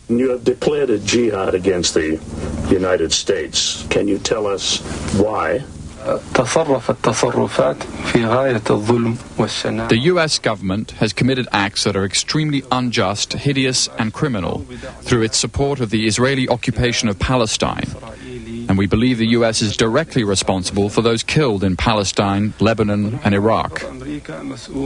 You have declared a jihad against the United States. Can you tell us why? The U.S. government has committed acts that are extremely unjust, hideous, and criminal through its support of the Israeli occupation of Palestine. And we believe the U.S. is directly responsible for those killed in Palestine, Lebanon, and Iraq.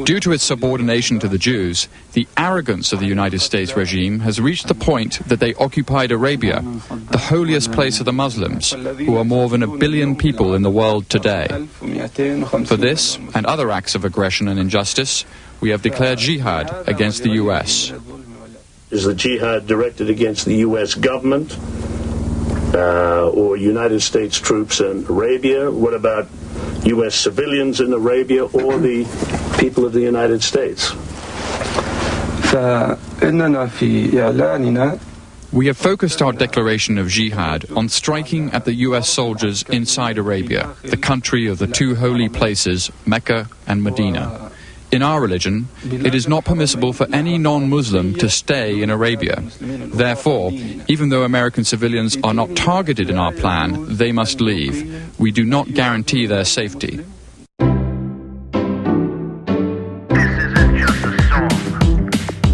Due to its subordination to the Jews, the arrogance of the United States regime has reached the point that they occupied Arabia, the holiest place of the Muslims, who are more than 1 billion people in the world today. For this and other acts of aggression and injustice, we have declared jihad against the U.S. Is the jihad directed against the U.S. government or United States troops in Arabia? What about U.S. civilians in Arabia or the people of the United States? We have focused our declaration of jihad on striking at the U.S. soldiers inside Arabia, the country of the two holy places, Mecca and Medina. In our religion, it is not permissible for any non-Muslim to stay in Arabia. Therefore, even though American civilians are not targeted in our plan, they must leave. We do not guarantee their safety.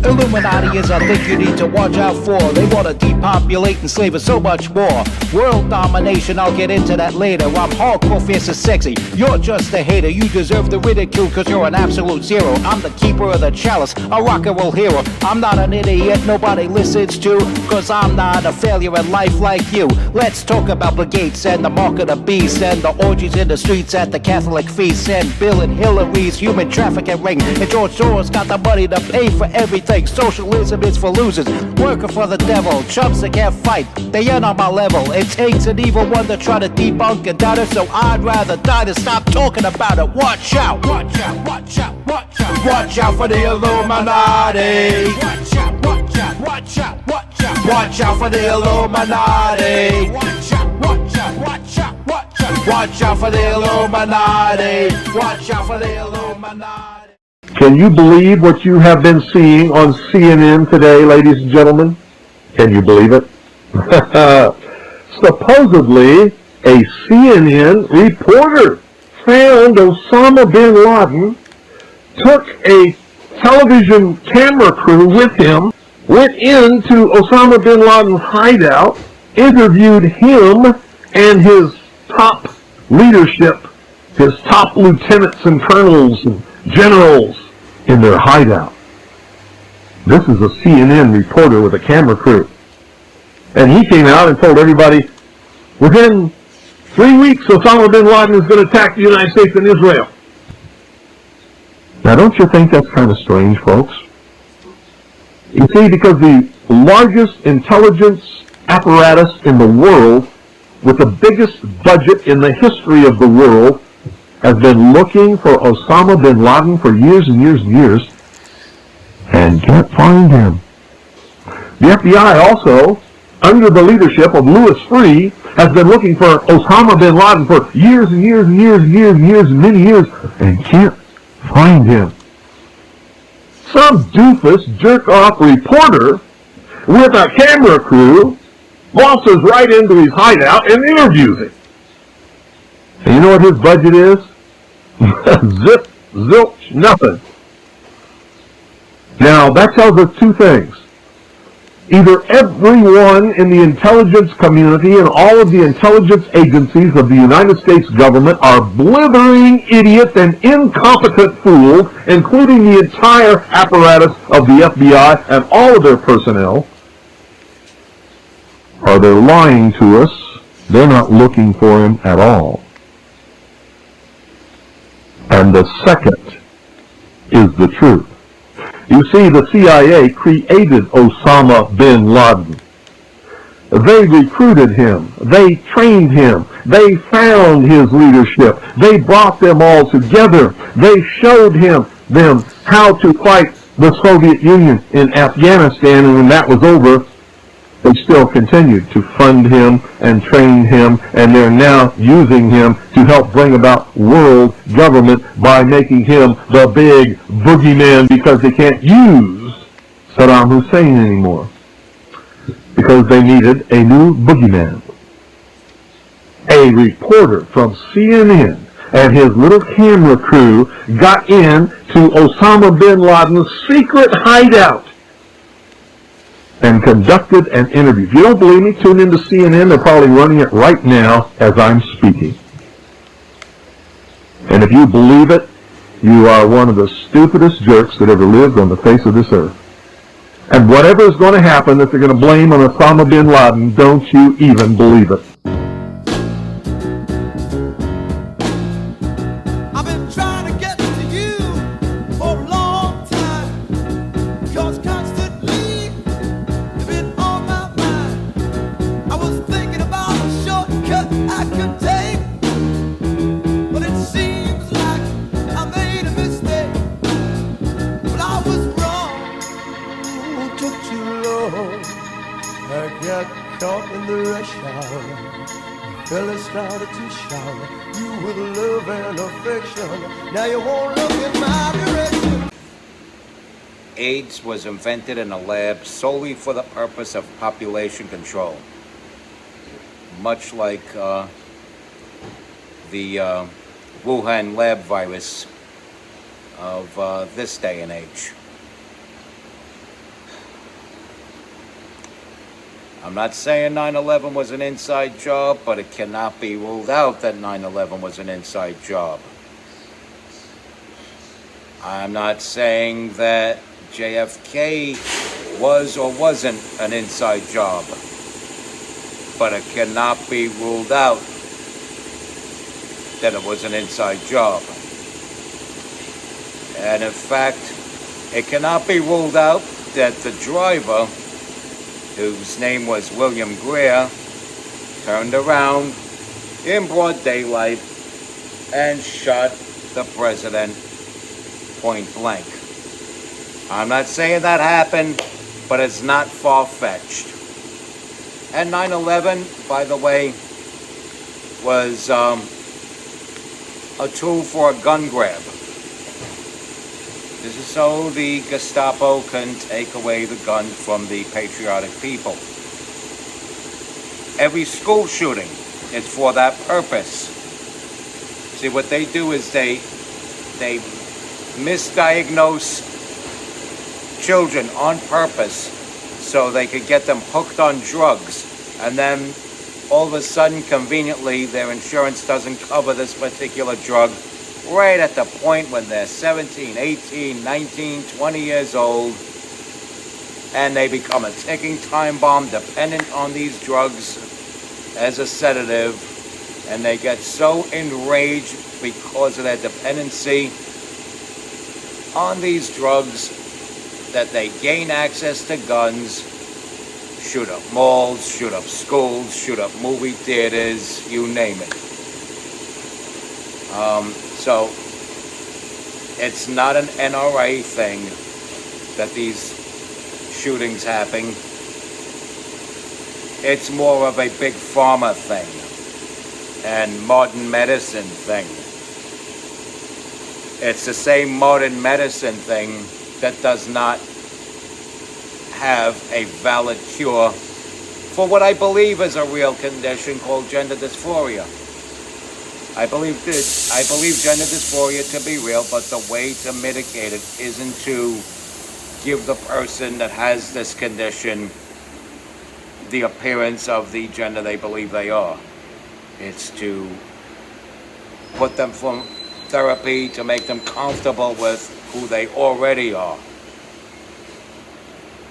Illuminati is a thing you need to watch out for. They want to depopulate and slave us so much more. World domination, I'll get into that later. I'm hardcore, fierce and sexy. You're just a hater. You deserve the ridicule because you're an absolute zero. I'm the keeper of the chalice, a rock and roll hero. I'm not an idiot nobody listens to, because I'm not a failure in life like you. Let's talk about Bill Gates and the mark of the beast and the orgies in the streets at the Catholic feasts and Bill and Hillary's human trafficking ring. And George Soros got the money to pay for everything. Socialism is for losers, working for the devil. Chumps that can't fight, they ain't on my level. It takes an evil one to try to debunk and doubt it, so I'd rather die than stop talking about it. Watch out, watch out, watch out, watch out. Watch out for the Illuminati. Watch out, watch out, watch out, watch out. Watch out for the Illuminati. Watch out, watch out, watch out, watch out. Watch out for the Illuminati. Watch out for the Illuminati. Can you believe what you have been seeing on CNN today, ladies and gentlemen? Can you believe it? Supposedly, a CNN reporter found Osama bin Laden, took a television camera crew with him, went into Osama bin Laden's hideout, interviewed him and his top leadership, his top lieutenants and colonels and generals in their hideout. This is a CNN reporter with a camera crew. And he came out and told everybody, within 3 weeks, Osama bin Laden is going to attack the United States and Israel. Now, don't you think that's kind of strange, folks? You see, because the largest intelligence apparatus in the world, with the biggest budget in the history of the world, has been looking for Osama bin Laden for years and years and years, and can't find him. The FBI also, under the leadership of Louis Freeh, has been looking for Osama bin Laden for years and years and years and years and years and many years, and can't find him. Some doofus, jerk-off reporter with a camera crew waltzes right into his hideout and interviews him. And you know what his budget is? Zip, zilch, nothing. Now, that tells us two things. Either everyone in the intelligence community and all of the intelligence agencies of the United States government are blithering idiots and incompetent fools, including the entire apparatus of the FBI and all of their personnel, or they're lying to us. They're not looking for him at all. And the second is the truth. You see, the CIA created Osama bin Laden. They recruited him. They trained him. They found his leadership. They brought them all together. They showed them how to fight the Soviet Union in Afghanistan, and when that was over, they still continued to fund him and train him, and they're now using him to help bring about world government by making him the big boogeyman because they can't use Saddam Hussein anymore. because they needed a new boogeyman. A reporter from CNN and his little camera crew got in to Osama bin Laden's secret hideout and conducted an interview. If you don't believe me, tune into CNN. They're probably running it right now as I'm speaking. And if you believe it, you are one of the stupidest jerks that ever lived on the face of this earth. And whatever is going to happen that they're going to blame on Osama bin Laden, don't you even believe it. I've been trying to get to you for a long time, 'cause constantly you've been on my mind. I was thinking about a shortcut I could take, but it seems like I made a mistake. But I was wrong, it took too long. I got caught in the rush hour. Fella started to shower you with love and affection. Now you won't look in my direction. AIDS was invented in a lab solely for the purpose of population control. Much like the Wuhan lab virus of this day and age. I'm not saying 9/11 was an inside job, but it cannot be ruled out that 9/11 was an inside job. I'm not saying that JFK was or wasn't an inside job, but it cannot be ruled out that it was an inside job. And in fact, it cannot be ruled out that the driver, whose name was William Greer, turned around in broad daylight and shot the president point blank. I'm not saying that happened, but it's not far-fetched. And 9/11, by the way, was a tool for a gun grab. This is so the Gestapo can take away the gun from the patriotic people. Every school shooting is for that purpose. See, what they do is they misdiagnose children on purpose so they could get them hooked on drugs. And then all of a sudden, conveniently, their insurance doesn't cover this particular drug right at the point when they're 17, 18, 19, 20 years old, and they become a ticking time bomb dependent on these drugs as a sedative, and they get so enraged because of their dependency on these drugs that they gain access to guns, shoot up malls, shoot up schools, shoot up movie theaters, you name it. So it's not an NRA thing that these shootings happen. It's more of a big pharma thing and modern medicine thing. It's the same modern medicine thing that does not have a valid cure for what I believe is a real condition called gender dysphoria. I believe gender dysphoria to be real, but the way to mitigate it isn't to give the person that has this condition the appearance of the gender they believe they are. It's to put them through therapy to make them comfortable with who they already are.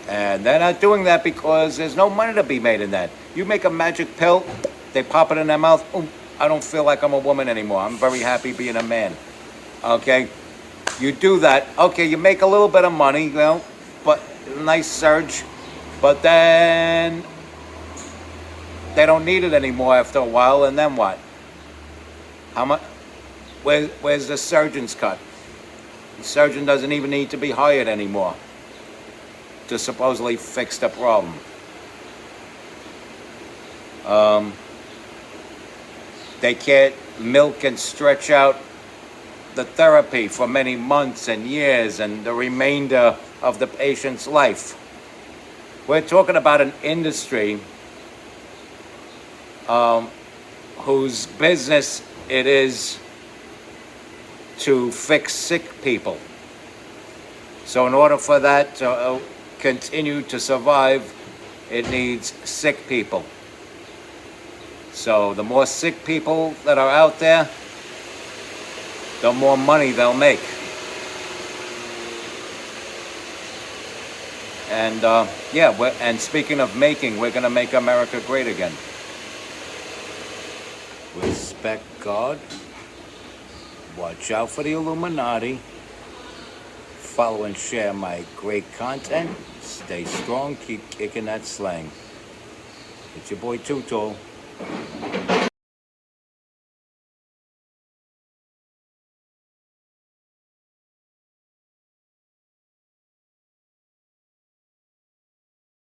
And they're not doing that because there's no money to be made in that. You make a magic pill, they pop it in their mouth, I don't feel like I'm a woman anymore. I'm very happy being a man. Okay? You do that. Okay, you make a little bit of money, you know, but nice surge. But then they don't need it anymore after a while, and then what? How much? Where's the surgeon's cut? The surgeon doesn't even need to be hired anymore to supposedly fix the problem. They can't milk and stretch out the therapy for many months and years and the remainder of the patient's life. We're talking about an industry whose business it is to fix sick people. So in order for that to continue to survive, it needs sick people. So the more sick people that are out there, the more money they'll make. And and speaking of making, we're gonna make America great again. Respect God. Watch out for the Illuminati. Follow and share my great content. Stay strong, keep kicking that slang. It's your boy Too Tall.